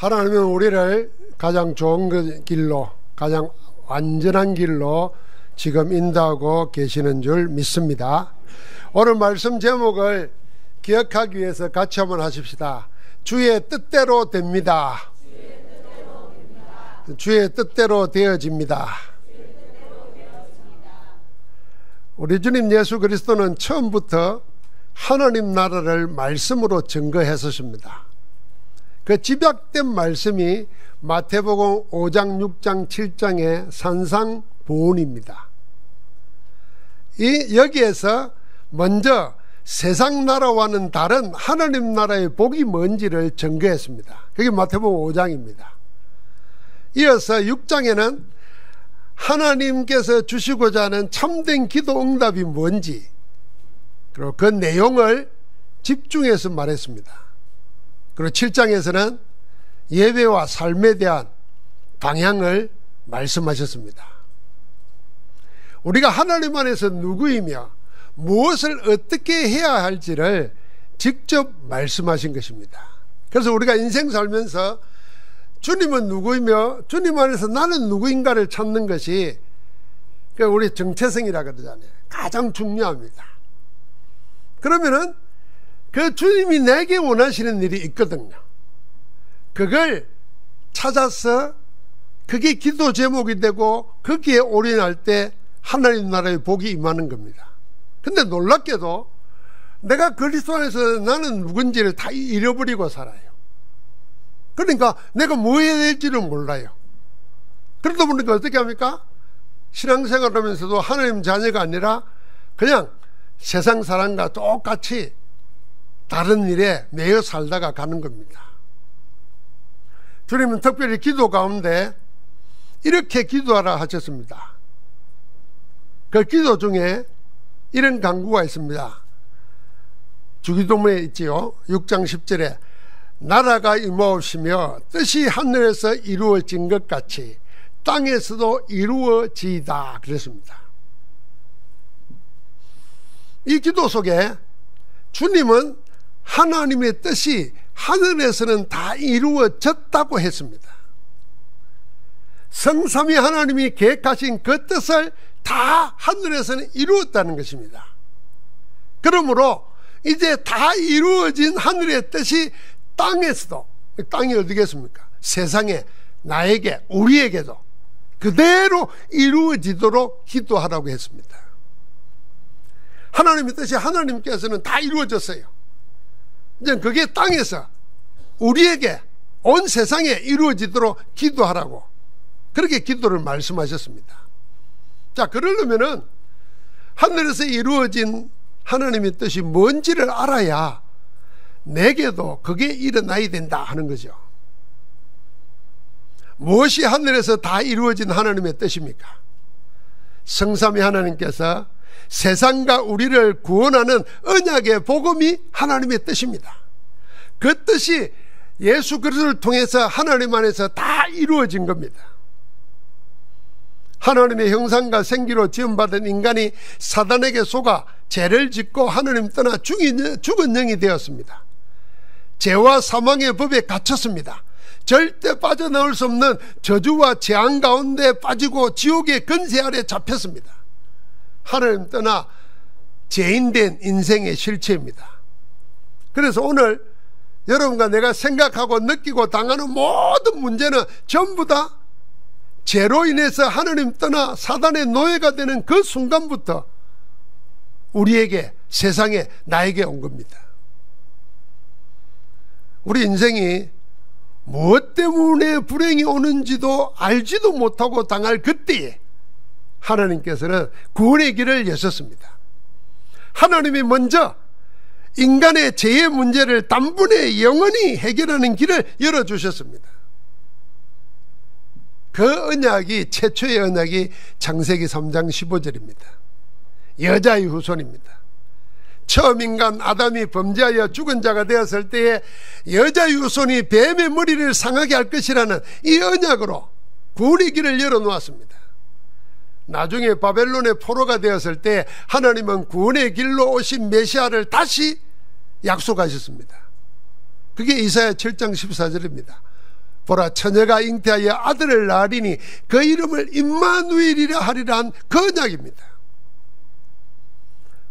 하나님은 우리를 가장 좋은 길로, 가장 완전한 길로 지금 인도하고 계시는 줄 믿습니다. 오늘 말씀 제목을 기억하기 위해서 같이 한번 하십시다. 주의 뜻대로 됩니다. 주의 뜻대로 되어집니다. 우리 주님 예수 그리스도는 처음부터 하나님 나라를 말씀으로 증거했었습니다. 그 집약된 말씀이 마태복음 5장, 6장, 7장의 산상보훈입니다. 여기에서 먼저 세상 나라와는 다른 하나님 나라의 복이 뭔지를 증거했습니다. 그게 마태복음 5장입니다. 이어서 6장에는 하나님께서 주시고자 하는 참된 기도 응답이 뭔지, 그리고 그 내용을 집중해서 말했습니다. 그리고 7장에서는 예배와 삶에 대한 방향을 말씀하셨습니다. 우리가 하나님 안에서 누구이며 무엇을 어떻게 해야 할지를 직접 말씀하신 것입니다. 그래서 우리가 인생 살면서 주님은 누구이며 주님 안에서 나는 누구인가를 찾는 것이 우리 정체성이라 그러잖아요. 가장 중요합니다. 그러면은 그 주님이 내게 원하시는 일이 있거든요. 그걸 찾아서 그게 기도 제목이 되고 거기에 올인할 때 하나님 나라의 복이 임하는 겁니다. 근데 놀랍게도 내가 그리스도 안에서 나는 누군지를 다 잃어버리고 살아요. 그러니까 내가 뭐 해야 될지를 몰라요. 그러다 보니까 어떻게 합니까? 신앙생활 하면서도 하나님 자녀가 아니라 그냥 세상 사람과 똑같이 다른 일에 매여 살다가 가는 겁니다. 주님은 특별히 기도 가운데 이렇게 기도하라 하셨습니다. 그 기도 중에 이런 간구가 있습니다. 주기도문에 있지요. 6장 10절에 나라가 임하옵시며 뜻이 하늘에서 이루어진 것 같이 땅에서도 이루어지이다 그랬습니다. 이 기도 속에 주님은 하나님의 뜻이 하늘에서는 다 이루어졌다고 했습니다. 성삼위 하나님이 계획하신 그 뜻을 다 하늘에서는 이루었다는 것입니다. 그러므로 이제 다 이루어진 하늘의 뜻이 땅에서도, 땅이 어디겠습니까? 세상에, 나에게, 우리에게도 그대로 이루어지도록 기도하라고 했습니다. 하나님의 뜻이 하나님께서는 다 이루어졌어요. 이제 그게 땅에서 우리에게, 온 세상에 이루어지도록 기도하라고 그렇게 기도를 말씀하셨습니다. 자, 그러려면은 하늘에서 이루어진 하나님의 뜻이 뭔지를 알아야 내게도 그게 일어나야 된다 하는 거죠. 무엇이 하늘에서 다 이루어진 하나님의 뜻입니까? 성삼위 하나님께서 세상과 우리를 구원하는 언약의 복음이 하나님의 뜻입니다. 그 뜻이 예수 그리스도를 통해서 하나님 안에서 다 이루어진 겁니다. 하나님의 형상과 생기로 지음받은 인간이 사단에게 속아 죄를 짓고 하나님 떠나 죽은 영이 되었습니다. 죄와 사망의 법에 갇혔습니다. 절대 빠져나올 수 없는 저주와 재앙 가운데 빠지고 지옥의 권세 아래 잡혔습니다. 하나님 떠나 죄인된 인생의 실체입니다. 그래서 오늘 여러분과 내가 생각하고 느끼고 당하는 모든 문제는 전부 다 죄로 인해서 하나님 떠나 사단의 노예가 되는 그 순간부터 우리에게, 세상에, 나에게 온 겁니다. 우리 인생이 무엇 때문에 불행이 오는지도 알지도 못하고 당할 그때에 하나님께서는 구원의 길을 여셨습니다. 하나님이 먼저 인간의 죄의 문제를 단번에 영원히 해결하는 길을 열어주셨습니다. 그 언약이, 최초의 언약이 창세기 3장 15절입니다. 여자의 후손입니다. 처음 인간 아담이 범죄하여 죽은 자가 되었을 때에 여자의 후손이 뱀의 머리를 상하게 할 것이라는 이 언약으로 구원의 길을 열어놓았습니다. 나중에 바벨론의 포로가 되었을 때 하나님은 구원의 길로 오신 메시아를 다시 약속하셨습니다. 그게 이사야 7장 14절입니다. 보라, 처녀가 잉태하여 아들을 낳으리니 그 이름을 임마누엘이라 하리라 한 그 언약입니다.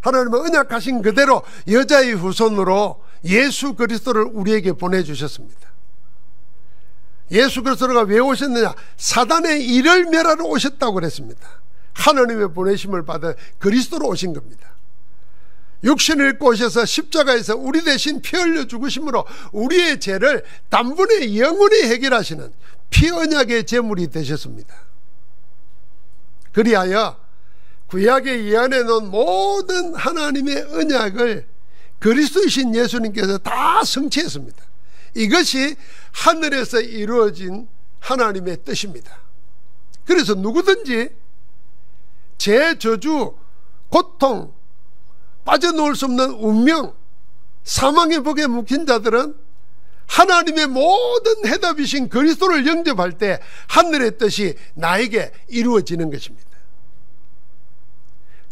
하나님은 언약하신 그대로 여자의 후손으로 예수 그리스도를 우리에게 보내주셨습니다. 예수 그리스도가 왜 오셨느냐? 사단의 일을 멸하러 오셨다고 그랬습니다. 하나님의 보내심을 받아 그리스도로 오신 겁니다. 육신을 입고 오셔서 십자가에서 우리 대신 피 흘려 죽으심으로 우리의 죄를 단번에 영원히 해결하시는 피언약의 제물이 되셨습니다. 그리하여 구약에 예언해 놓은 모든 하나님의 언약을 그리스도이신 예수님께서 다 성취했습니다. 이것이 하늘에서 이루어진 하나님의 뜻입니다. 그래서 누구든지 죄, 저주, 고통, 빠져놓을 수 없는 운명, 사망의 복에 묶인 자들은 하나님의 모든 해답이신 그리스도를 영접할 때 하늘의 뜻이 나에게 이루어지는 것입니다.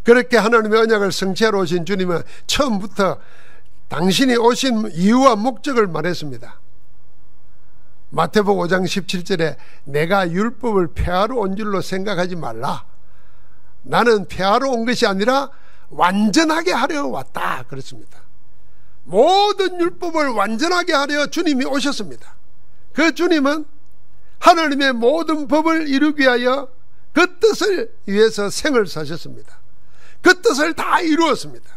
그렇게 하나님의 언약을 성취하러 오신 주님은 처음부터 당신이 오신 이유와 목적을 말했습니다. 마태복음 5장 17절에 내가 율법을 폐하러 온 줄로 생각하지 말라. 나는 폐하러 온 것이 아니라 완전하게 하려 왔다 그랬습니다. 모든 율법을 완전하게 하려 주님이 오셨습니다. 그 주님은 하나님의 모든 법을 이루기 위하여 그 뜻을 위해서 생을 사셨습니다. 그 뜻을 다 이루었습니다.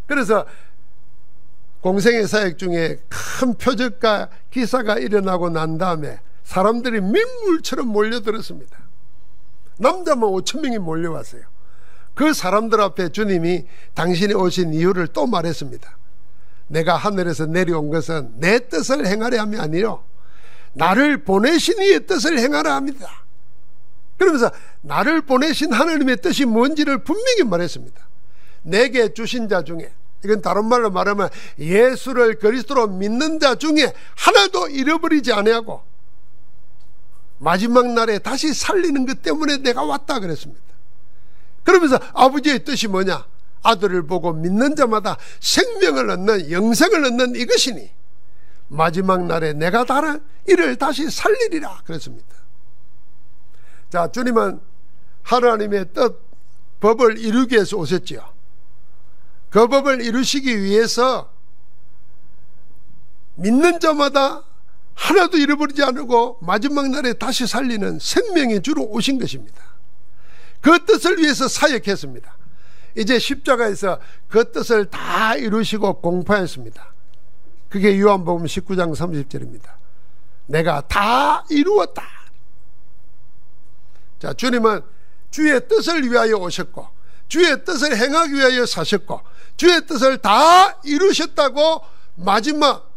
그래서 공생의 사역 중에 큰 표적과 기사가 일어나고 난 다음에 사람들이 밀물처럼 몰려들었습니다. 남자만 5,000명이 몰려왔어요. 그 사람들 앞에 주님이 당신이 오신 이유를 또 말했습니다. 내가 하늘에서 내려온 것은 내 뜻을 행하려 함이 아니요 나를 보내신 이의 뜻을 행하려 합니다. 그러면서 나를 보내신 하나님의 뜻이 뭔지를 분명히 말했습니다. 내게 주신 자 중에, 이건 다른 말로 말하면 예수를 그리스도로 믿는 자 중에 하나도 잃어버리지 아니하고 마지막 날에 다시 살리는 것 때문에 내가 왔다 그랬습니다. 그러면서 아버지의 뜻이 뭐냐? 아들을 보고 믿는 자마다 생명을 얻는, 영생을 얻는 이것이니 마지막 날에 내가 이를 다시 살리리라 그랬습니다. 자, 주님은 하나님의 뜻, 법을 이루기 위해서 오셨지요. 그 법을 이루시기 위해서 믿는 자마다 하나도 잃어버리지 않고 마지막 날에 다시 살리는 생명의 주로 오신 것입니다. 그 뜻을 위해서 사역했습니다. 이제 십자가에서 그 뜻을 다 이루시고 공포했습니다. 그게 요한복음 19장 30절입니다. 내가 다 이루었다. 자, 주님은 주의 뜻을 위하여 오셨고 주의 뜻을 행하기 위하여 사셨고 주의 뜻을 다 이루셨다고 마지막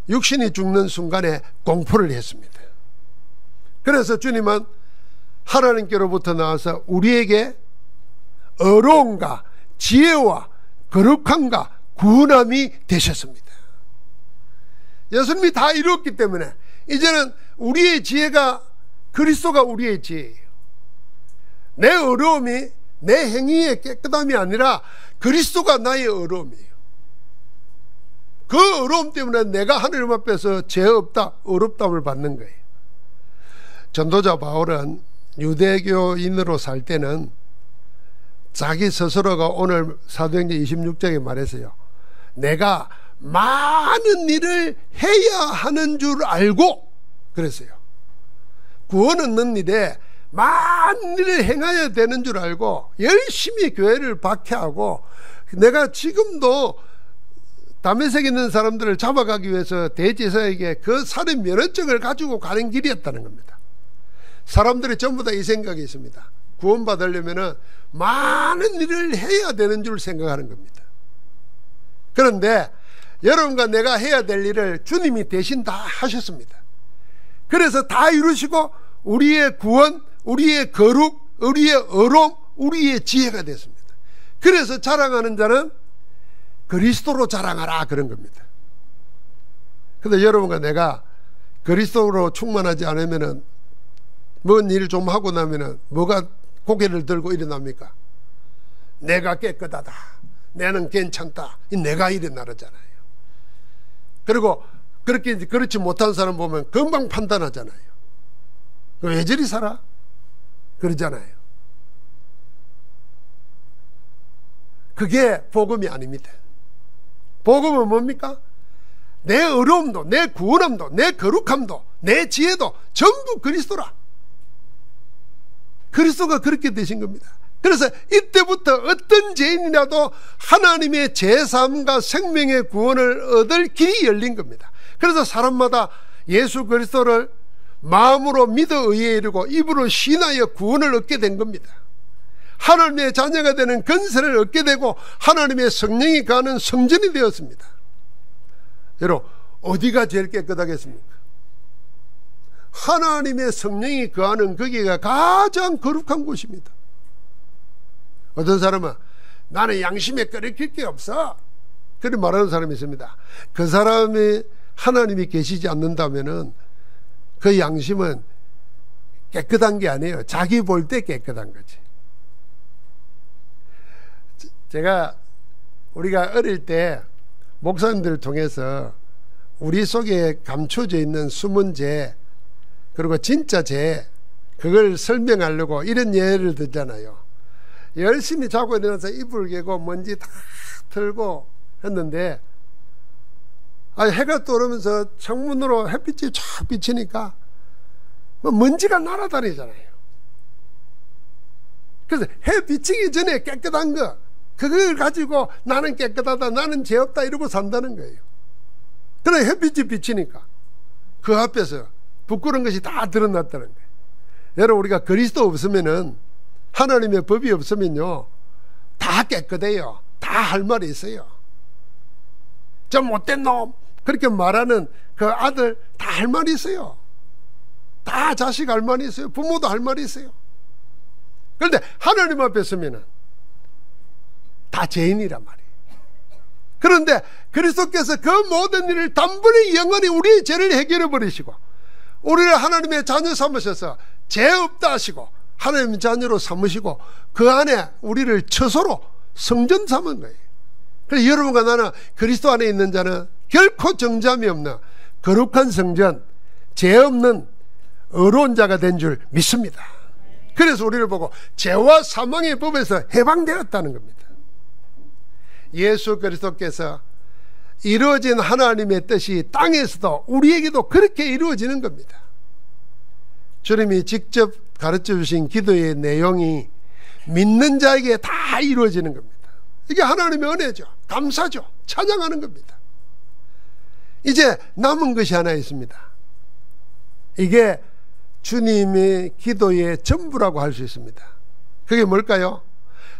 육신이 죽는 순간에 공포를 했습니다. 그래서 주님은 하나님께로부터 나와서 우리에게 어려움과 지혜와 거룩함과 구원함이 되셨습니다. 예수님이 다 이루었기 때문에 이제는 우리의 지혜가 그리스도가 우리의 지혜예요. 내 어려움이 내 행위의 깨끗함이 아니라 그리스도가 나의 어려움이에요. 그 어려움 때문에 내가 하나님 앞에서 죄 없다, 어렵다움을 받는 거예요. 전도자 바울은 유대교인으로 살 때는 자기 스스로가 오늘 사도행전 26장에 말했어요. 내가 많은 일을 해야 하는 줄 알고 그랬어요. 구원 얻는 일에 많은 일을 행해야 되는 줄 알고 열심히 교회를 박해하고 내가 지금도 다메섹에 있는 사람들을 잡아가기 위해서 대제사에게 그 살인 면허증을 가지고 가는 길이었다는 겁니다. 사람들이 전부 다 이 생각이 있습니다. 구원받으려면 많은 일을 해야 되는 줄 생각하는 겁니다. 그런데 여러분과 내가 해야 될 일을 주님이 대신 다 하셨습니다. 그래서 다 이루시고 우리의 구원, 우리의 거룩, 우리의 어려움, 우리의 지혜가 됐습니다. 그래서 자랑하는 자는 그리스도로 자랑하라 그런 겁니다. 그런데 여러분과 내가 그리스도로 충만하지 않으면 뭔 일 좀 하고 나면 뭐가 고개를 들고 일어납니까? 내가 깨끗하다, 나는 괜찮다, 내가 일어나잖아요. 그리고 그렇지 못한 사람 보면 금방 판단하잖아요. 왜 저리 살아? 그러잖아요. 그게 복음이 아닙니다. 복음은 뭡니까? 내 어려움도, 내 구원함도, 내 거룩함도, 내 지혜도 전부 그리스도라. 그리스도가 그렇게 되신 겁니다. 그래서 이때부터 어떤 죄인이라도 하나님의 제사함과 생명의 구원을 얻을 길이 열린 겁니다. 그래서 사람마다 예수 그리스도를 마음으로 믿어 의에 이르고 입으로 신하여 구원을 얻게 된 겁니다. 하나님의 자녀가 되는 권세를 얻게 되고 하나님의 성령이 거하는 성전이 되었습니다. 여러분, 어디가 제일 깨끗하겠습니까? 하나님의 성령이 거하는 거기가 가장 거룩한 곳입니다. 어떤 사람은 나는 양심에 끓일 게 없어, 그렇게 말하는 사람이 있습니다. 그 사람이 하나님이 계시지 않는다면은 그 양심은 깨끗한 게 아니에요. 자기 볼 때 깨끗한 거지. 우리가 어릴 때 목사님들을 통해서 우리 속에 감춰져 있는 숨은 죄, 그리고 진짜 죄, 그걸 설명하려고 이런 예를 들잖아요. 열심히 자고 일어나서 이불 개고 먼지 다 털고 했는데, 해가 떠오르면서 창문으로 햇빛이 쫙 비치니까 먼지가 날아다니잖아요. 그래서 해 비치기 전에 깨끗한 거, 그걸 가지고 나는 깨끗하다, 나는 죄 없다 이러고 산다는 거예요. 그러나 햇빛이 비치니까 그 앞에서 부끄러운 것이 다 드러났다는 거예요. 여러분, 우리가 그리스도 없으면은, 하나님의 법이 없으면요, 다 깨끗해요. 다 할 말이 있어요. 저 못된 놈, 그렇게 말하는 그 아들 다 할 말이 있어요. 다 자식 할 말이 있어요. 부모도 할 말이 있어요. 그런데 하나님 앞에 서면은 다 죄인이란 말이에요. 그런데 그리스도께서 그 모든 일을 단번에 영원히 우리의 죄를 해결해 버리시고 우리를 하나님의 자녀 삼으셔서 죄 없다 하시고 하나님의 자녀로 삼으시고 그 안에 우리를 처소로 성전 삼은 거예요. 그래서 여러분과 나는 그리스도 안에 있는 자는 결코 정죄함이 없는 거룩한 성전, 죄 없는 의로운 자가 된 줄 믿습니다. 그래서 우리를 보고 죄와 사망의 법에서 해방되었다는 겁니다. 예수 그리스도께서 이루어진 하나님의 뜻이 땅에서도 우리에게도 그렇게 이루어지는 겁니다. 주님이 직접 가르쳐 주신 기도의 내용이 믿는 자에게 다 이루어지는 겁니다. 이게 하나님의 은혜죠. 감사죠. 찬양하는 겁니다. 이제 남은 것이 하나 있습니다. 이게 주님의 기도의 전부라고 할 수 있습니다. 그게 뭘까요?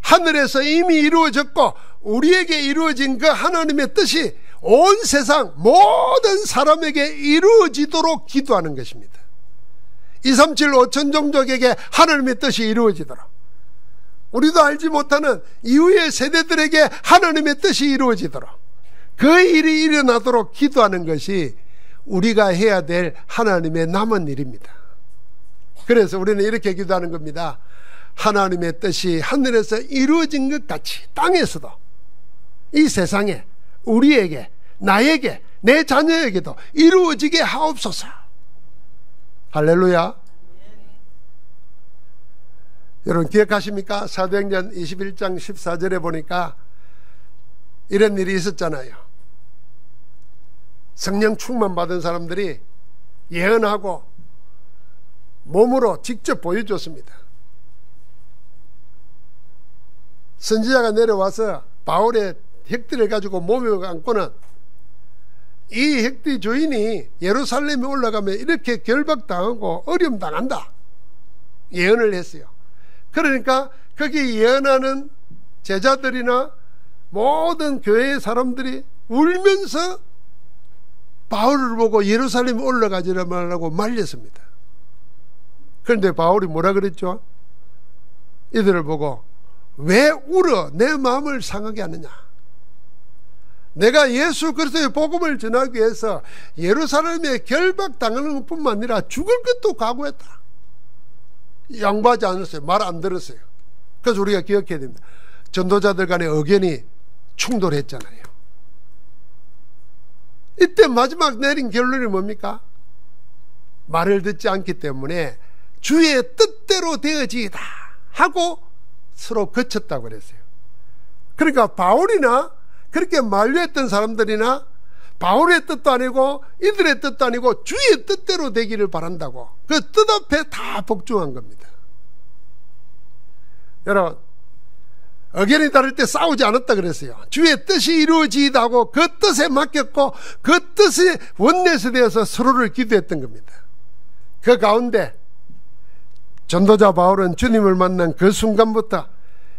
하늘에서 이미 이루어졌고 우리에게 이루어진 그 하나님의 뜻이 온 세상 모든 사람에게 이루어지도록 기도하는 것입니다. 237 5천 종족에게 하나님의 뜻이 이루어지도록, 우리도 알지 못하는 이후의 세대들에게 하나님의 뜻이 이루어지도록, 그 일이 일어나도록 기도하는 것이 우리가 해야 될 하나님의 남은 일입니다. 그래서 우리는 이렇게 기도하는 겁니다. 하나님의 뜻이 하늘에서 이루어진 것 같이 땅에서도 이 세상에 우리에게, 나에게, 내 자녀에게도 이루어지게 하옵소서. 할렐루야. 여러분 기억하십니까? 사도행전 21장 14절에 보니까 이런 일이 있었잖아요. 성령 충만 받은 사람들이 예언하고 몸으로 직접 보여줬습니다. 선지자가 내려와서 바울의 헥들을 가지고 몸에 안고는 이 헥의 주인이 예루살렘에 올라가면 이렇게 결박당하고 어려움 당한다 예언을 했어요. 그러니까 거기 예언하는 제자들이나 모든 교회의 사람들이 울면서 바울을 보고 예루살렘에 올라가지 말라고 말렸습니다. 그런데 바울이 뭐라 그랬죠? 이들을 보고 왜 울어 내 마음을 상하게 하느냐? 내가 예수 그리스도의 복음을 전하기 위해서 예루살렘에 결박당하는 것뿐만 아니라 죽을 것도 각오했다. 양보하지 않았어요. 말 안 들었어요. 그래서 우리가 기억해야 됩니다. 전도자들 간의 의견이 충돌했잖아요. 이때 마지막 내린 결론이 뭡니까? 말을 듣지 않기 때문에 주의 뜻대로 되어지이다 하고 서로 거쳤다고 그랬어요. 그러니까 바울이나 그렇게 만류했던 사람들이나 바울의 뜻도 아니고 이들의 뜻도 아니고 주의 뜻대로 되기를 바란다고 그 뜻 앞에 다 복종한 겁니다. 여러분, 의견이 다를 때 싸우지 않았다 그랬어요. 주의 뜻이 이루어지이다 하고 그 뜻에 맡겼고 그 뜻의 원내에 대해서 서로를 기도했던 겁니다. 그 가운데 전도자 바울은 주님을 만난 그 순간부터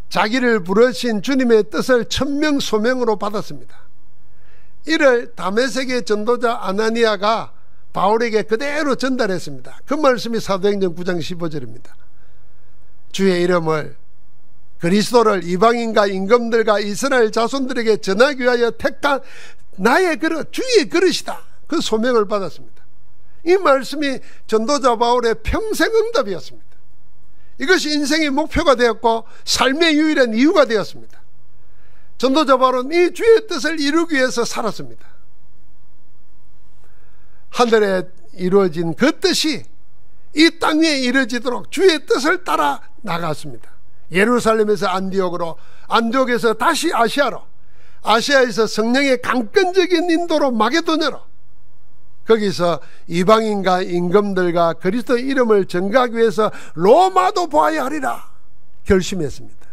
자기를 부르신 주님의 뜻을 천명소명으로 받았습니다. 이를 다메섹의 전도자 아나니아가 바울에게 그대로 전달했습니다. 그 말씀이 사도행전 9장 15절입니다. 주의 이름을 그리스도를 이방인과 임금들과 이스라엘 자손들에게 전하기 위하여 택한 나의 그릇, 주의 그릇이다. 그 소명을 받았습니다. 이 말씀이 전도자 바울의 평생 응답이었습니다. 이것이 인생의 목표가 되었고 삶의 유일한 이유가 되었습니다. 전도자 바울은 이 주의 뜻을 이루기 위해서 살았습니다. 하늘에 이루어진 그 뜻이 이 땅 위에 이루어지도록 주의 뜻을 따라 나갔습니다. 예루살렘에서 안디옥으로, 안디옥에서 다시 아시아로, 아시아에서 성령의 강권적인 인도로 마게도냐로, 거기서 이방인과 임금들과 그리스도의 이름을 전가하기 위해서 로마도 보아야 하리라 결심했습니다.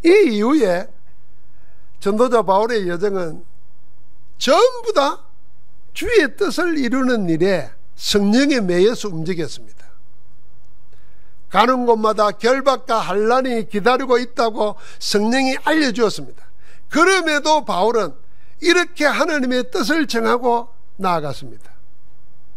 이 이후에 전도자 바울의 여정은 전부 다 주의 뜻을 이루는 일에 성령에 매여서 움직였습니다. 가는 곳마다 결박과 환난이 기다리고 있다고 성령이 알려주었습니다. 그럼에도 바울은 이렇게 하나님의 뜻을 정하고 나아갔습니다.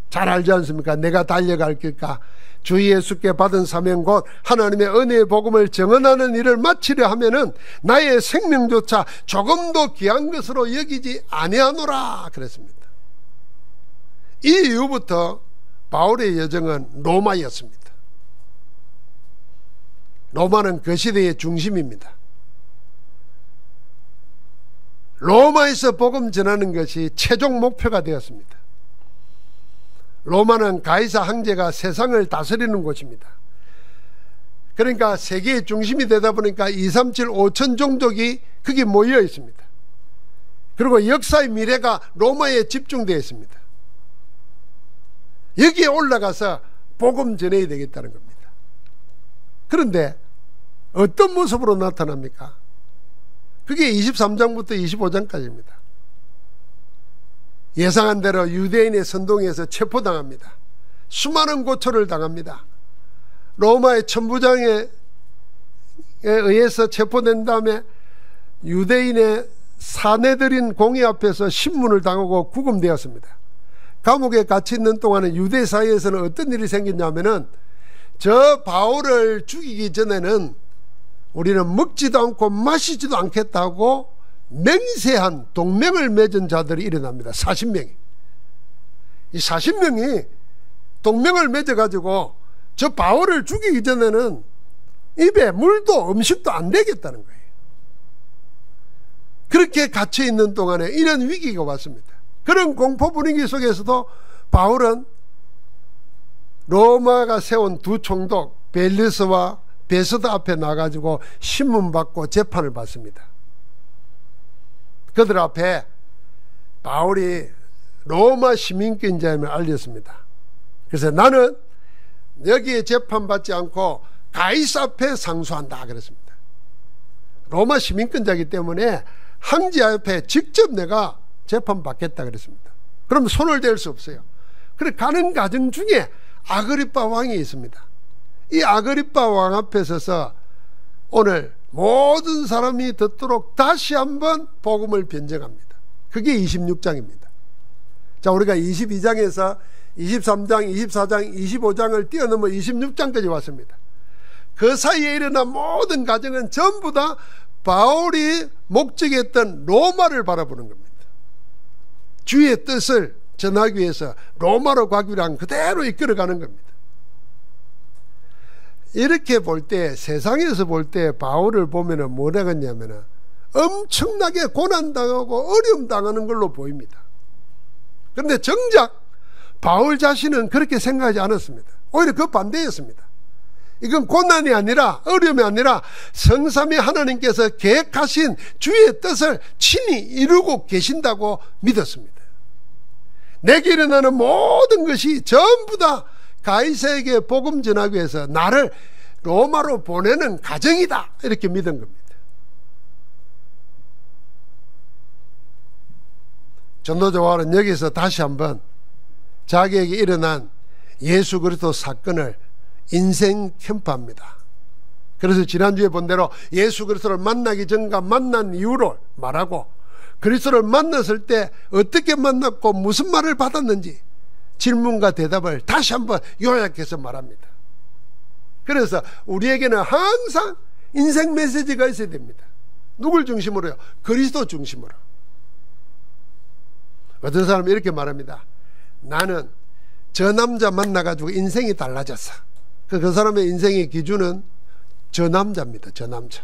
잘 알지 않습니까? 내가 달려갈 길가 주 예수께 받은 사명 곧 하나님의 은혜의 복음을 증언하는 일을 마치려 하면은 나의 생명조차 조금도 귀한 것으로 여기지 아니하노라 그랬습니다. 이 이후부터 바울의 여정은 로마였습니다. 로마는 그 시대의 중심입니다. 로마에서 복음 전하는 것이 최종 목표가 되었습니다. 로마는 가이사 황제가 세상을 다스리는 곳입니다. 그러니까 세계의 중심이 되다 보니까 237, 5천 종족이 거기 모여 있습니다. 그리고 역사의 미래가 로마에 집중되어 있습니다. 여기에 올라가서 복음 전해야 되겠다는 겁니다. 그런데 어떤 모습으로 나타납니까? 그게 23장부터 25장까지입니다. 예상한 대로 유대인의 선동에서 체포당합니다. 수많은 고초를 당합니다. 로마의 천부장에 의해서 체포된 다음에 유대인의 사내들인 공의 앞에서 신문을 당하고 구금되었습니다. 감옥에 갇혀 있는 동안에 유대 사이에서는 어떤 일이 생겼냐면은 저 바울을 죽이기 전에는 우리는 먹지도 않고 마시지도 않겠다고 맹세한 동맹을 맺은 자들이 일어납니다. 40명이. 이 40명이 동맹을 맺어가지고 저 바울을 죽이기 전에는 입에 물도 음식도 안 되겠다는 거예요. 그렇게 갇혀있는 동안에 이런 위기가 왔습니다. 그런 공포 분위기 속에서도 바울은 로마가 세운 두 총독 벨리스와 베스도 앞에 나가지고 신문 받고 재판을 받습니다. 그들 앞에 바울이 로마 시민권자임을 알렸습니다. 그래서 나는 여기에 재판받지 않고 가이사 앞에 상소한다 그랬습니다. 로마 시민권자이기 때문에 황제 앞에 직접 내가 재판받겠다 그랬습니다. 그럼 손을 댈 수 없어요. 그래 가는 과정 중에 아그리빠 왕이 있습니다. 이 아그리빠 왕 앞에 서서 오늘 모든 사람이 듣도록 다시 한번 복음을 변증합니다. 그게 26장입니다. 자, 우리가 22장에서 23장, 24장, 25장을 뛰어넘어 26장까지 왔습니다. 그 사이에 일어난 모든 과정은 전부 다 바울이 목적했던 로마를 바라보는 겁니다. 주의 뜻을 전하기 위해서 로마로 가기 위한 그대로 이끌어가는 겁니다. 이렇게 볼 때, 세상에서 볼 때 바울을 보면은 뭐라 하냐면은 엄청나게 고난당하고 어려움당하는 걸로 보입니다. 그런데 정작 바울 자신은 그렇게 생각하지 않았습니다. 오히려 그 반대였습니다. 이건 고난이 아니라, 어려움이 아니라 성삼위 하나님께서 계획하신 주의 뜻을 친히 이루고 계신다고 믿었습니다. 내게 일어나는 모든 것이 전부 다 가이사에게 복음 전하기 위해서 나를 로마로 보내는 과정이다, 이렇게 믿은 겁니다. 전도자 바울은 여기서 다시 한번 자기에게 일어난 예수 그리스도 사건을 인생 캠프합니다. 그래서 지난주에 본 대로 예수 그리스도를 만나기 전과 만난 이후를 말하고, 그리스도를 만났을 때 어떻게 만났고 무슨 말을 받았는지 질문과 대답을 다시 한번 요약해서 말합니다. 그래서 우리에게는 항상 인생 메시지가 있어야 됩니다. 누굴 중심으로요? 그리스도 중심으로. 어떤 사람은 이렇게 말합니다. 나는 저 남자 만나가지고 인생이 달라졌어. 그 사람의 인생의 기준은 저 남자입니다. 저 남자.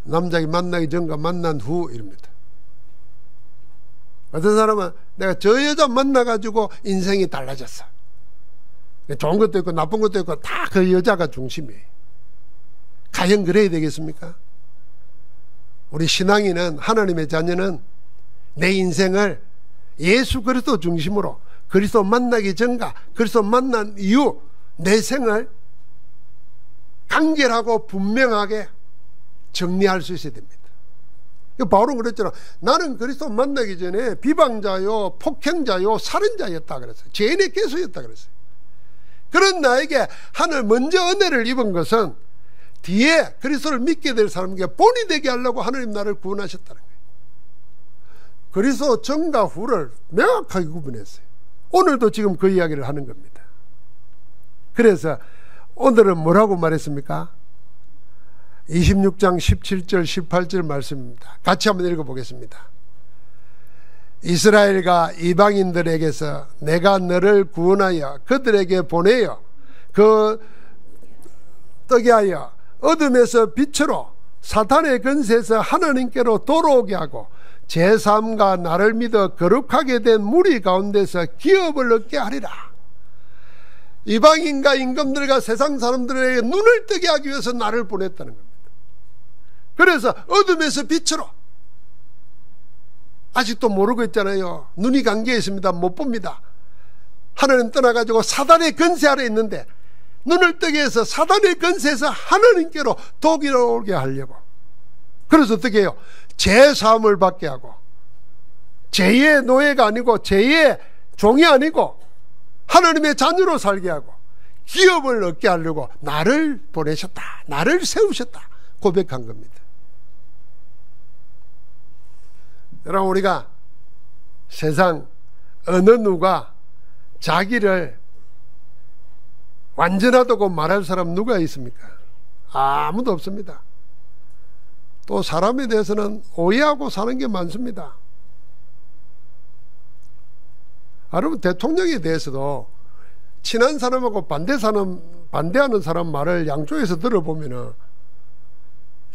남자가 만나기 전과 만난 후 이럽니다. 어떤 사람은 내가 저 여자 만나가지고 인생이 달라졌어. 좋은 것도 있고 나쁜 것도 있고 다 그 여자가 중심이에요. 과연 그래야 되겠습니까? 우리 신앙인은, 하나님의 자녀는 내 인생을 예수 그리스도 중심으로, 그리스도 만나기 전과 그리스도 만난 이후 내 생을 간결하고 분명하게 정리할 수 있어야 됩니다. 바울은 그랬잖아. 나는 그리스도 만나기 전에 비방자요, 폭행자요, 살인자였다 그랬어요. 죄인의 개수였다 그랬어요. 그런 나에게 하늘 먼저 은혜를 입은 것은 뒤에 그리스도를 믿게 될 사람에게 본이 되게 하려고 하나님 나를 구원하셨다는 거예요. 그리스도 전과 후를 명확하게 구분했어요. 오늘도 지금 그 이야기를 하는 겁니다. 그래서 오늘은 뭐라고 말했습니까? 26장 17절 18절 말씀입니다. 같이 한번 읽어보겠습니다. 이스라엘과 이방인들에게서 내가 너를 구원하여 그들에게 보내어 그 뜨게 하여 어둠에서 빛으로 사탄의 근세에서 하나님께로 돌아오게 하고 제3과 나를 믿어 거룩하게 된 무리 가운데서 기업을 얻게 하리라. 이방인과 임금들과 세상 사람들에게 눈을 뜨게 하기 위해서 나를 보냈다는 겁니다. 그래서 어둠에서 빛으로, 아직도 모르고 있잖아요. 눈이 감겨 있습니다. 못 봅니다. 하나님 떠나가지고 사단의 근세 아래 있는데 눈을 뜨게 해서 사단의 근세에서 하나님께로 돌아오게 하려고. 그래서 어떻게 해요? 제3을 받게 하고, 죄의 노예가 아니고 죄의 종이 아니고 하나님의 자녀로 살게 하고 기업을 얻게 하려고 나를 보내셨다, 나를 세우셨다 고백한 겁니다. 여러분, 우리가 세상 어느 누가 자기를 완전하다고 말할 사람 누가 있습니까? 아무도 없습니다. 또 사람에 대해서는 오해하고 사는 게 많습니다. 여러분, 대통령에 대해서도 친한 사람하고 반대하는 사람 말을 양쪽에서 들어보면은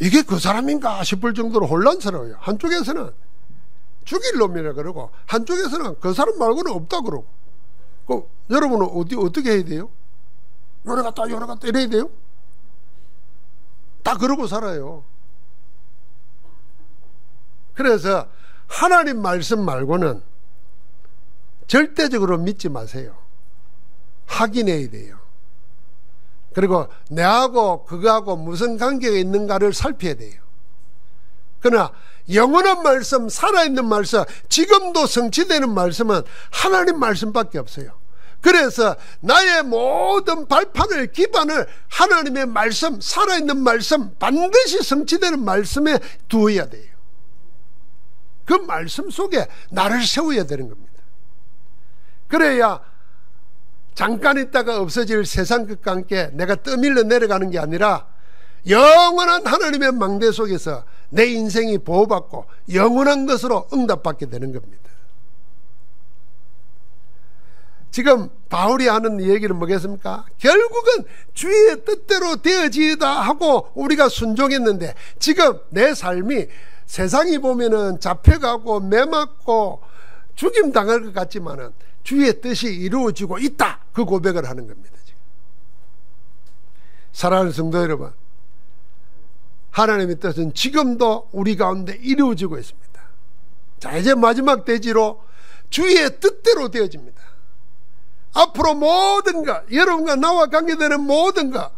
이게 그 사람인가 싶을 정도로 혼란스러워요. 한쪽에서는 죽일 놈이라 그러고 한쪽에서는 그 사람 말고는 없다 그러고. 여러분은 어떻게 해야 돼요? 요래 갔다 이래야 돼요? 다 그러고 살아요. 그래서 하나님 말씀 말고는 절대적으로 믿지 마세요. 확인해야 돼요. 그리고 내하고 그거하고 무슨 관계가 있는가를 살펴야 돼요. 그러나 영원한 말씀, 살아있는 말씀, 지금도 성취되는 말씀은 하나님 말씀밖에 없어요. 그래서 나의 모든 발판을, 기반을 하나님의 말씀, 살아있는 말씀, 반드시 성취되는 말씀에 두어야 돼요. 그 말씀 속에 나를 세워야 되는 겁니다. 그래야 잠깐 있다가 없어질 세상 것과 함께 내가 떠밀려 내려가는 게 아니라 영원한 하나님의 망대 속에서 내 인생이 보호받고 영원한 것으로 응답받게 되는 겁니다. 지금 바울이 하는 얘기는 뭐겠습니까? 결국은 주의 뜻대로 되어지다 하고 우리가 순종했는데 지금 내 삶이 세상이 보면은 잡혀가고 매맞고 죽임 당할 것 같지만은 주의 뜻이 이루어지고 있다, 그 고백을 하는 겁니다. 지금. 사랑하는 성도 여러분, 하나님의 뜻은 지금도 우리 가운데 이루어지고 있습니다. 자, 이제 마지막 대지로 주의 뜻대로 되어집니다. 앞으로 모든 것, 여러분과 나와 관계되는 모든 것,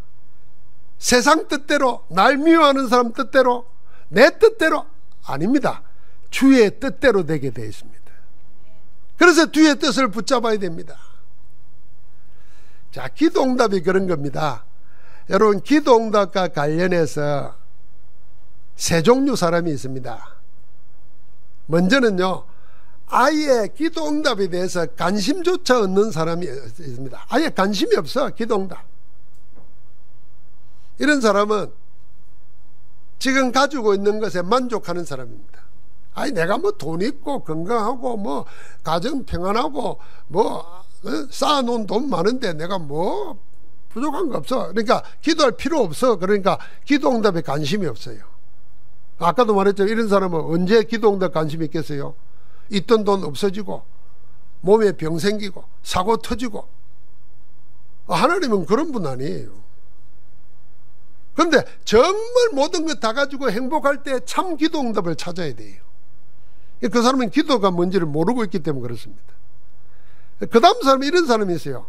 세상 뜻대로, 날 미워하는 사람 뜻대로, 내 뜻대로 아닙니다. 주의 뜻대로 되게 되어 있습니다. 그래서 주의 뜻을 붙잡아야 됩니다. 자, 기도응답이 그런 겁니다. 여러분, 기도응답과 관련해서 세 종류 사람이 있습니다. 먼저는요, 아예 기도응답에 대해서 관심조차 없는 사람이 있습니다. 아예 관심이 없어, 기도응답. 이런 사람은 지금 가지고 있는 것에 만족하는 사람입니다. 아니, 내가 뭐 돈 있고 건강하고 뭐 가정 평안하고 뭐 쌓아놓은 돈 많은데 내가 뭐 부족한 거 없어. 그러니까 기도할 필요 없어. 그러니까 기도응답에 관심이 없어요. 아까도 말했죠. 이런 사람은 언제 기도응답 관심이 있겠어요? 있던 돈 없어지고 몸에 병 생기고 사고 터지고. 하나님은 그런 분 아니에요. 그런데 정말 모든 것 다 가지고 행복할 때 참 기도응답을 찾아야 돼요. 그 사람은 기도가 뭔지를 모르고 있기 때문에 그렇습니다. 그 다음 사람이 이런 사람이 있어요.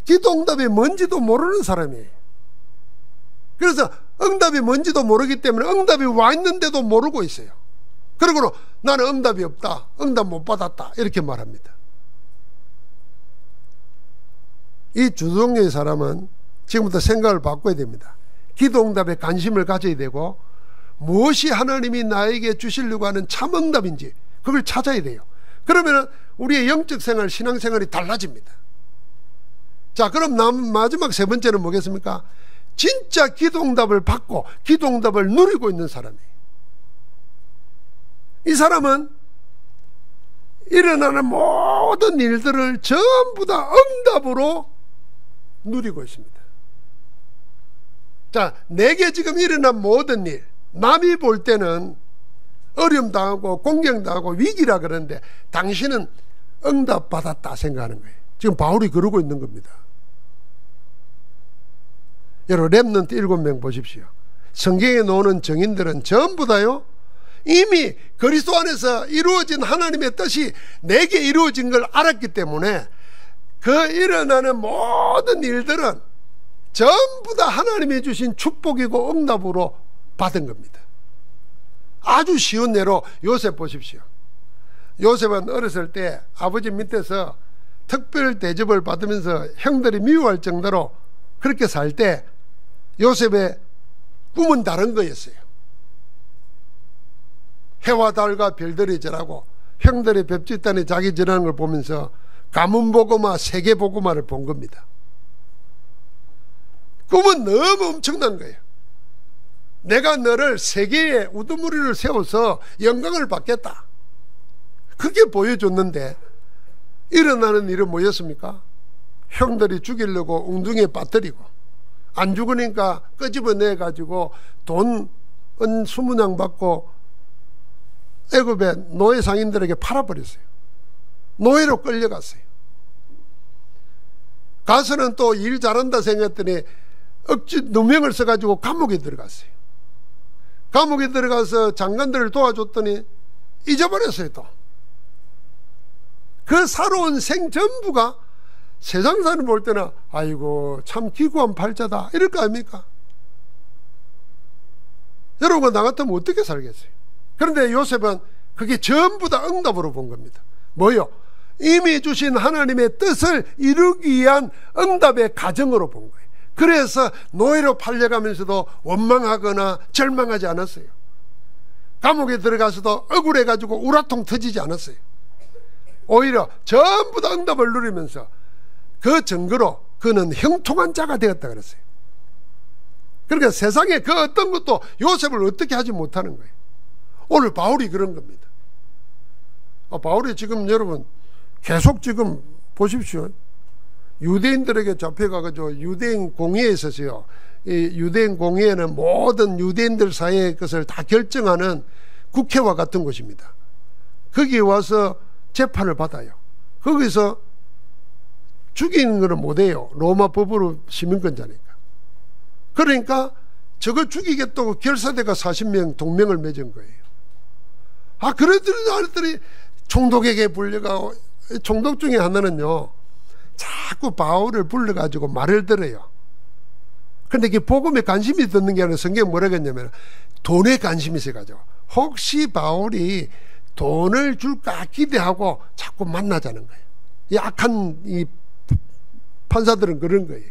기도응답이 뭔지도 모르는 사람이에요. 그래서 응답이 뭔지도 모르기 때문에 응답이 와 있는데도 모르고 있어요. 그리고 나는 응답이 없다, 응답 못 받았다, 이렇게 말합니다. 이 주종류의 사람은 지금부터 생각을 바꿔야 됩니다. 기도응답에 관심을 가져야 되고, 무엇이 하나님이 나에게 주시려고 하는 참 응답인지 그걸 찾아야 돼요. 그러면 우리의 영적 생활, 신앙생활이 달라집니다. 자, 그럼 마지막 세 번째는 뭐겠습니까? 진짜 기도응답을 받고 기도응답을 누리고 있는 사람이에요. 이 사람은 일어나는 모든 일들을 전부 다 응답으로 누리고 있습니다. 자, 내게 지금 일어난 모든 일, 남이 볼 때는 어려움 당하고 공경 당하고 위기라 그러는데 당신은 응답 받았다 생각하는 거예요. 지금 바울이 그러고 있는 겁니다. 여러분, 렘넌트 7명 보십시오. 성경에 나오는 증인들은 전부 다요, 이미 그리스도 안에서 이루어진 하나님의 뜻이 내게 이루어진 걸 알았기 때문에 그 일어나는 모든 일들은 전부 다 하나님이 주신 축복이고 응답으로 받은 겁니다. 아주 쉬운 예로 요셉 보십시오. 요셉은 어렸을 때 아버지 밑에서 특별 대접을 받으면서 형들이 미워할 정도로 그렇게 살 때 요셉의 꿈은 다른 거였어요. 해와 달과 별들이 절하고 형들이 뵙짓단에 자기 절하는 걸 보면서 가문보고마, 세계보고마를 본 겁니다. 꿈은 너무 엄청난 거예요. 내가 너를 세계에 우두머리를 세워서 영광을 받겠다. 그게 보여줬는데 일어나는 일은 뭐였습니까? 형들이 죽이려고 웅둥이에 빠뜨리고 안 죽으니까 끄집어내가지고 돈 20냥 받고 애굽의 노예 상인들에게 팔아버렸어요. 노예로 끌려갔어요. 가서는 또 일 잘한다 생각했더니 억지 누명을 써가지고 감옥에 들어갔어요. 감옥에 들어가서 장관들을 도와줬더니 잊어버렸어요. 또 그 살아온 생 전부가 세상 사람 볼 때는 아이고 참 기구한 팔자다 이럴 거 아닙니까? 여러분과 나 같으면 어떻게 살겠어요? 그런데 요셉은 그게 전부 다 응답으로 본 겁니다. 뭐요? 이미 주신 하나님의 뜻을 이루기 위한 응답의 과정으로 본 거예요. 그래서 노예로 팔려가면서도 원망하거나 절망하지 않았어요. 감옥에 들어가서도 억울해가지고 우라통 터지지 않았어요. 오히려 전부 다 응답을 누리면서 그 증거로 그는 형통한 자가 되었다 그랬어요. 그러니까 세상에 그 어떤 것도 요셉을 어떻게 하지 못하는 거예요. 오늘 바울이 그런 겁니다. 바울이 지금 여러분 계속 지금 보십시오. 유대인들에게 잡혀가가지고 유대인 공회에 있었어요. 이 유대인 공회에는 모든 유대인들 사이의 것을 다 결정하는 국회와 같은 곳입니다. 거기에 와서 재판을 받아요. 거기서 죽이는 거는 못해요. 로마 법으로 시민권자니까. 그러니까 저거 죽이겠다고 결사대가 40명 동맹을 맺은 거예요. 그랬더니 총독에게 불려가고, 총독 중에 하나는요, 자꾸 바울을 불러가지고 말을 들어요. 근데 이게 복음에 관심이 듣는 게 아니라 성경에 뭐라고 했냐면 돈에 관심이 있어가지고 혹시 바울이 돈을 줄까 기대하고 자꾸 만나자는 거예요. 이 악한 이 판사들은 그런 거예요.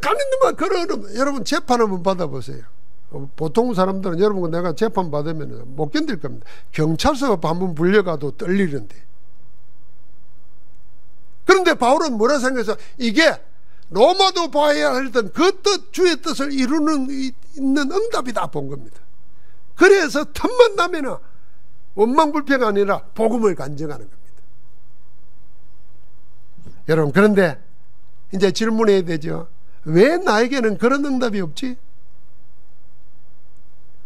가는데만 걸어오면 여러분 재판 한번 받아보세요. 보통 사람들은 여러분 내가 재판 받으면 못 견딜 겁니다. 경찰서가 한번 불려가도 떨리는데. 그런데 바울은 뭐라 생각해서 이게 로마도 봐야 하던 그 뜻, 주의 뜻을 이루는 있는 응답이다 본 겁니다. 그래서 틈만 나면 원망불평 아니라 복음을 간증하는 겁니다. 여러분, 그런데 이제 질문해야 되죠. 왜 나에게는 그런 응답이 없지?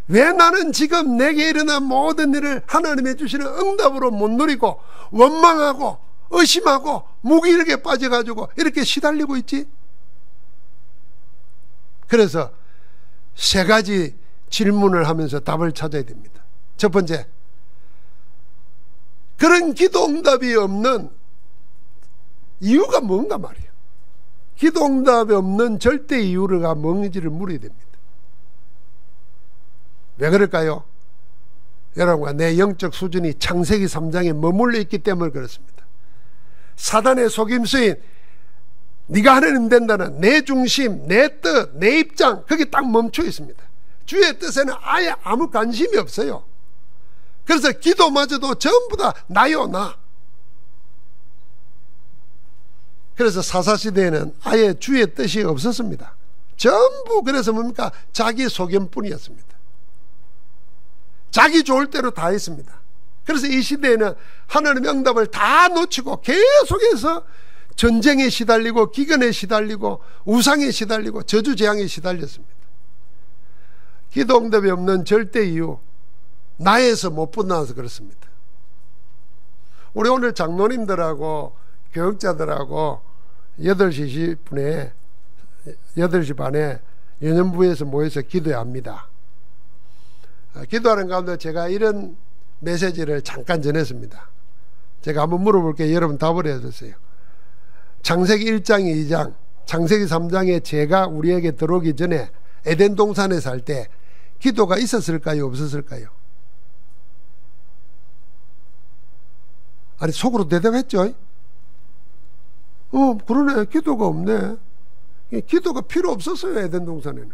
왜 나는 지금 내게 일어난 모든 일을 하나님이 주시는 응답으로 못 누리고 원망하고 의심하고 무기력에 빠져가지고 이렇게 시달리고 있지? 그래서 세 가지 질문을 하면서 답을 찾아야 됩니다. 첫 번째, 그런 기도 응답이 없는 이유가 뭔가 말이에요. 기도 응답이 없는 절대 이유가 뭔지를 물어야 됩니다. 왜 그럴까요? 여러분과 내 영적 수준이 창세기 3장에 머물러 있기 때문에 그렇습니다. 사단의 속임수인 네가 하나님 된다는 내 중심, 내 뜻, 내 입장, 거기 딱 멈춰 있습니다. 주의 뜻에는 아예 아무 관심이 없어요. 그래서 기도마저도 전부 다 나요 나. 그래서 사사시대에는 아예 주의 뜻이 없었습니다. 전부 그래서 뭡니까? 자기 소견뿐이었습니다. 자기 좋을 대로 다 했습니다. 그래서 이 시대에는 하나님의 응답을 다 놓치고 계속해서 전쟁에 시달리고 기근에 시달리고 우상에 시달리고 저주재앙에 시달렸습니다. 기도 응답이 없는 절대 이유, 나에서 못 벗어나서 그렇습니다. 우리 오늘 장로님들하고 교육자들하고 8시 10분에 8시 반에 연연부에서 모여서 기도해야 합니다. 기도하는 가운데 제가 이런 메시지를 잠깐 전했습니다. 제가 한번 물어볼게요. 여러분 답을 해주세요. 창세기 1장 2장 창세기 3장에 죄가 우리에게 들어오기 전에 에덴 동산에 살 때 기도가 있었을까요? 없었을까요? 아니 속으로 대답했죠. 그러네. 기도가 없네. 기도가 필요 없었어요. 에덴 동산에는.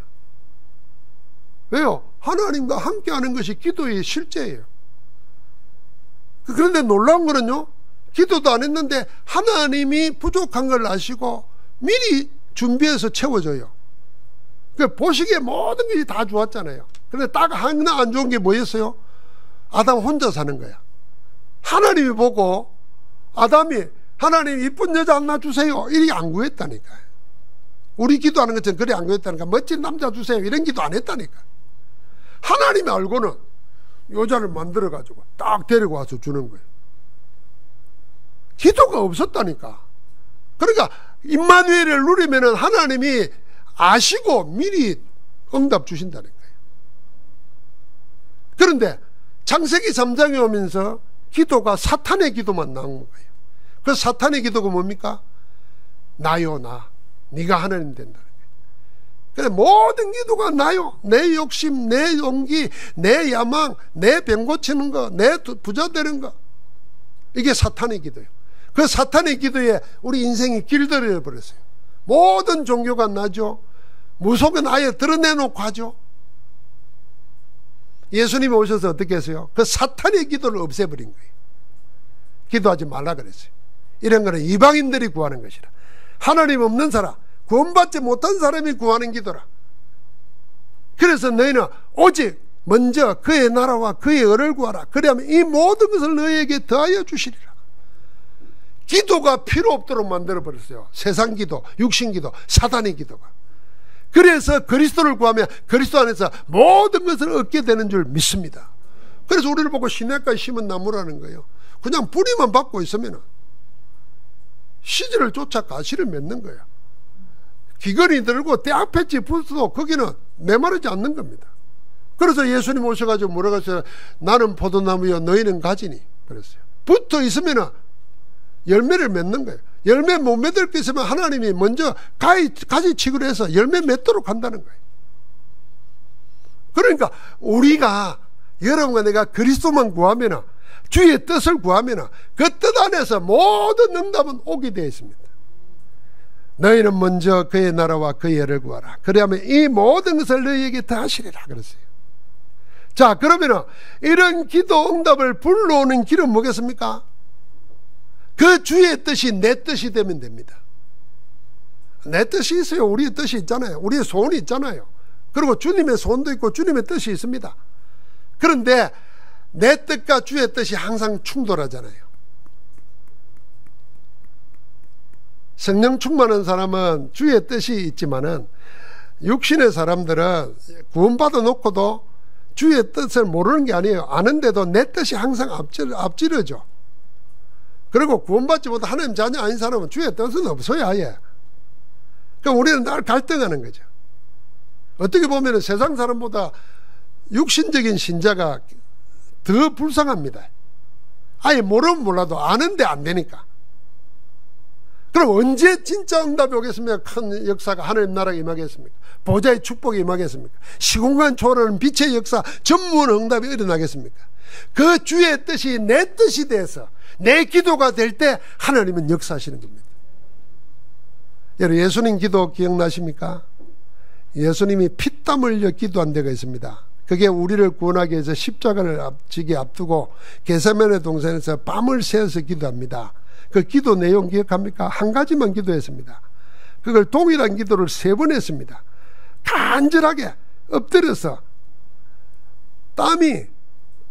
왜요? 하나님과 함께하는 것이 기도의 실제예요. 그런데 놀라운 거는요, 기도도 안 했는데 하나님이 부족한 걸 아시고 미리 준비해서 채워줘요. 보시기에 모든 것이 다 좋았잖아요. 그런데 딱 하나 안 좋은 게 뭐였어요? 아담 혼자 사는 거야. 하나님이 보고 아담이 하나님 이쁜 여자 하나 주세요 이렇게 안 구했다니까. 우리 기도하는 것처럼 그래 안 구했다니까. 멋진 남자 주세요 이런 기도 안 했다니까. 하나님이 알고는 여자를 만들어 가지고 딱 데리고 와서 주는 거예요. 기도가 없었다니까. 그러니까 임마누엘을 누리면은 하나님이 아시고 미리 응답 주신다는 거예요. 그런데 창세기 3장에 오면서 기도가 사탄의 기도만 나온 거예요. 그 사탄의 기도가 뭡니까? 나요 나. 네가 하나님 된다는 거예요. 그래 모든 기도가 나요. 내 욕심, 내 용기, 내 야망, 내 병 고치는 거, 내 부자 되는 거. 이게 사탄의 기도예요. 그 사탄의 기도에 우리 인생이 길들여 버렸어요. 모든 종교가 나죠. 무속은 아예 드러내놓고 하죠. 예수님이 오셔서 어떻게 했어요? 그 사탄의 기도를 없애버린 거예요. 기도하지 말라 그랬어요. 이런 거는 이방인들이 구하는 것이라. 하나님 없는 사람, 구원받지 못한 사람이 구하는 기도라. 그래서 너희는 오직 먼저 그의 나라와 그의 의를 구하라. 그래야면 이 모든 것을 너희에게 더하여 주시리라. 기도가 필요 없도록 만들어버렸어요. 세상 기도, 육신 기도, 사단의 기도가. 그래서 그리스도를 구하면 그리스도 안에서 모든 것을 얻게 되는 줄 믿습니다. 그래서 우리를 보고 시냇가에 심은 나무라는 거예요. 그냥 뿌리만 받고 있으면 시절을 쫓아 가시를 맺는 거예요. 귀걸이 들고 때 앞에 집 붙어도 거기는 메마르지 않는 겁니다. 그래서 예수님 오셔가지고 뭐라고 하셨어요? 나는 포도나무여 너희는 가지니 그랬어요. 붙어 있으면 열매를 맺는 거예요. 열매 못 맺을 게 있으면 하나님이 먼저 가지 치기로 해서 열매 맺도록 한다는 거예요. 그러니까 우리가 여러분과 내가 그리스도만 구하면, 주의 뜻을 구하면 그 뜻 안에서 모든 응답은 오게 되어 있습니다. 너희는 먼저 그의 나라와 그의 의를 구하라. 그리하면 이 모든 것을 너희에게 더하시리라 그랬어요. 자, 그러면 이런 기도 응답을 불러오는 길은 뭐겠습니까? 그 주의 뜻이 내 뜻이 되면 됩니다. 내 뜻이 있어요. 우리의 뜻이 있잖아요. 우리의 소원이 있잖아요. 그리고 주님의 소원도 있고 주님의 뜻이 있습니다. 그런데 내 뜻과 주의 뜻이 항상 충돌하잖아요. 성령 충만한 사람은 주의 뜻이 있지만은 육신의 사람들은 구원받아 놓고도 주의 뜻을 모르는 게 아니에요. 아는데도 내 뜻이 항상 앞지르죠. 그리고 구원받지 못한 하나님 자녀 아닌 사람은 주의 뜻은 없어요, 아예. 그러니까 우리는 늘 갈등하는 거죠. 어떻게 보면 세상 사람보다 육신적인 신자가 더 불쌍합니다. 아예 모르면 몰라도 아는데 안 되니까. 그럼 언제 진짜 응답이 오겠습니까? 큰 역사가 하나님 나라가 임하겠습니까? 보좌의 축복이 임하겠습니까? 시공간 초월하는 빛의 역사, 전무한 응답이 일어나겠습니까? 그 주의 뜻이 내 뜻이 돼서 내 기도가 될 때 하나님은 역사하시는 겁니다. 여러분, 예수님 기도 기억나십니까? 예수님이 피땀 흘려 기도한 데가 있습니다. 그게 우리를 구원하기 위해서 십자가를 지게 앞두고 겟세마네 동산에서 밤을 새워서 기도합니다. 그 기도 내용 기억합니까? 한 가지만 기도했습니다. 그걸 동일한 기도를 3번 했습니다. 간절하게 엎드려서 땀이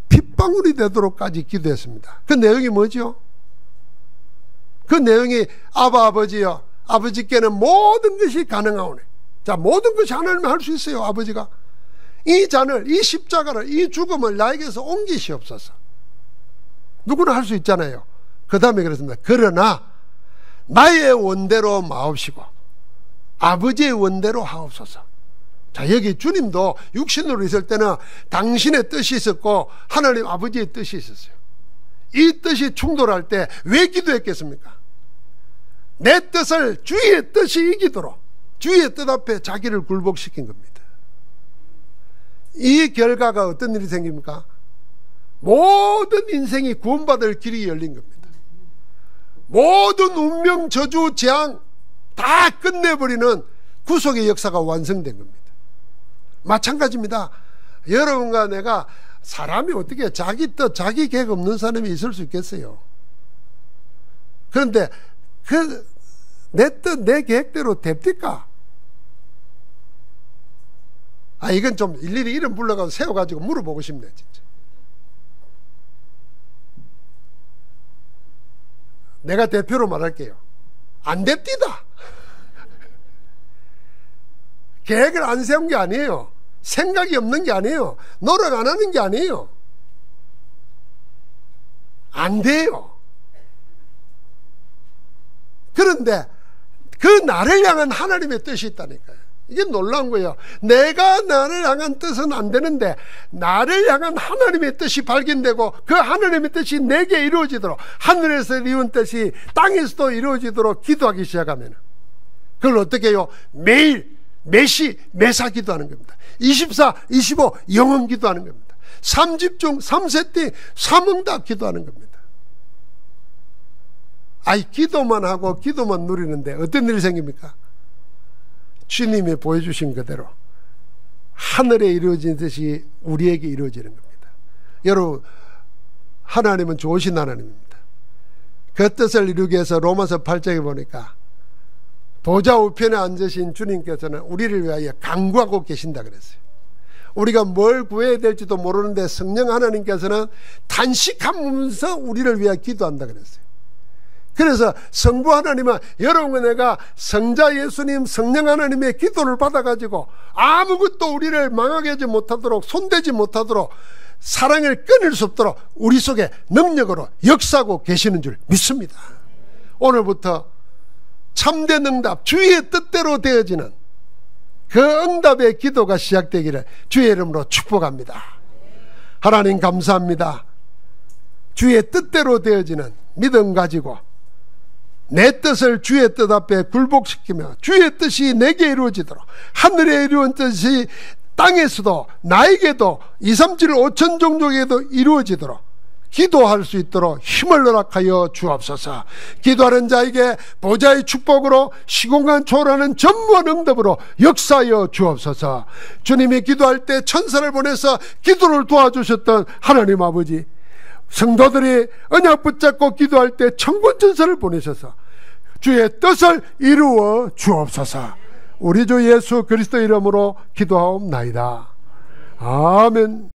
핏방울이 되도록까지 기도했습니다. 그 내용이 뭐죠? 그 내용이 아바 아버지여, 아버지께는 모든 것이 가능하오네. 자, 모든 것이 하나님이 할 수 있어요. 아버지가 이 잔을, 이 십자가를, 이 죽음을 나에게서 옮기시옵소서. 누구나 할 수 있잖아요. 그 다음에 그랬습니다. 그러나 나의 원대로 마옵시고 아버지의 원대로 하옵소서. 자, 여기 주님도 육신으로 있을 때는 당신의 뜻이 있었고 하나님 아버지의 뜻이 있었어요. 이 뜻이 충돌할 때 왜 기도했겠습니까? 내 뜻을 주의 뜻이 이기도록 주의 뜻 앞에 자기를 굴복시킨 겁니다. 이 결과가 어떤 일이 생깁니까? 모든 인생이 구원받을 길이 열린 겁니다. 모든 운명, 저주, 재앙 다 끝내버리는 구속의 역사가 완성된 겁니다. 마찬가지입니다. 여러분과 내가, 사람이 어떻게 자기 뜻, 자기 계획 없는 사람이 있을 수 있겠어요? 그런데 내 뜻, 내 계획대로 됩니까? 이건 좀 일일이 이름 불러가지고 세워가지고 물어보고 싶네요, 진짜. 내가 대표로 말할게요. 안 됩디다. 계획을 안 세운 게 아니에요. 생각이 없는 게 아니에요. 노력 안 하는 게 아니에요. 안 돼요. 그런데 그 나를 향한 하나님의 뜻이 있다니까요. 이게 놀라운 거예요. 내가 나를 향한 뜻은 안 되는데 나를 향한 하나님의 뜻이 발견되고 그 하나님의 뜻이 내게 이루어지도록, 하늘에서 이룬 뜻이 땅에서도 이루어지도록 기도하기 시작하면 그걸 어떻게 해요? 매일 매시 매사 기도하는 겁니다. 24, 25 영원 기도하는 겁니다. 3집중 3세띠 3응답 기도하는 겁니다. 기도만 하고 기도만 누리는데 어떤 일이 생깁니까? 주님이 보여주신 그대로 하늘에 이루어진 뜻이 우리에게 이루어지는 겁니다. 여러분, 하나님은 좋으신 하나님입니다. 그 뜻을 이루기 위해서 로마서 8장에 보니까 보좌 우편에 앉으신 주님께서는 우리를 위하여 간구하고 계신다 그랬어요. 우리가 뭘 구해야 될지도 모르는데 성령 하나님께서는 탄식하면서 우리를 위하여 기도한다 그랬어요. 그래서 성부 하나님은 여러분 내가 성자 예수님 성령 하나님의 기도를 받아가지고 아무것도 우리를 망하게 하지 못하도록 손대지 못하도록 사랑을 끊을 수 없도록 우리 속에 능력으로 역사하고 계시는 줄 믿습니다. 오늘부터 참된 응답, 주의 뜻대로 되어지는 그 응답의 기도가 시작되기를 주의 이름으로 축복합니다. 하나님 감사합니다. 주의 뜻대로 되어지는 믿음 가지고 내 뜻을 주의 뜻 앞에 굴복시키며 주의 뜻이 내게 이루어지도록 하늘에 이루어진 뜻이 땅에서도 나에게도 2, 3, 7, 5천 종족에게도 이루어지도록 기도할 수 있도록 힘을 허락하여 주옵소서. 기도하는 자에게 보좌의 축복으로 시공간 초월하는 전무한 응답으로 역사하여 주옵소서. 주님이 기도할 때 천사를 보내서 기도를 도와주셨던 하나님 아버지, 성도들이 언약 붙잡고 기도할 때 천군천사를 보내셔서 주의 뜻을 이루어 주옵소서. 우리 주 예수 그리스도 이름으로 기도하옵나이다. 아멘.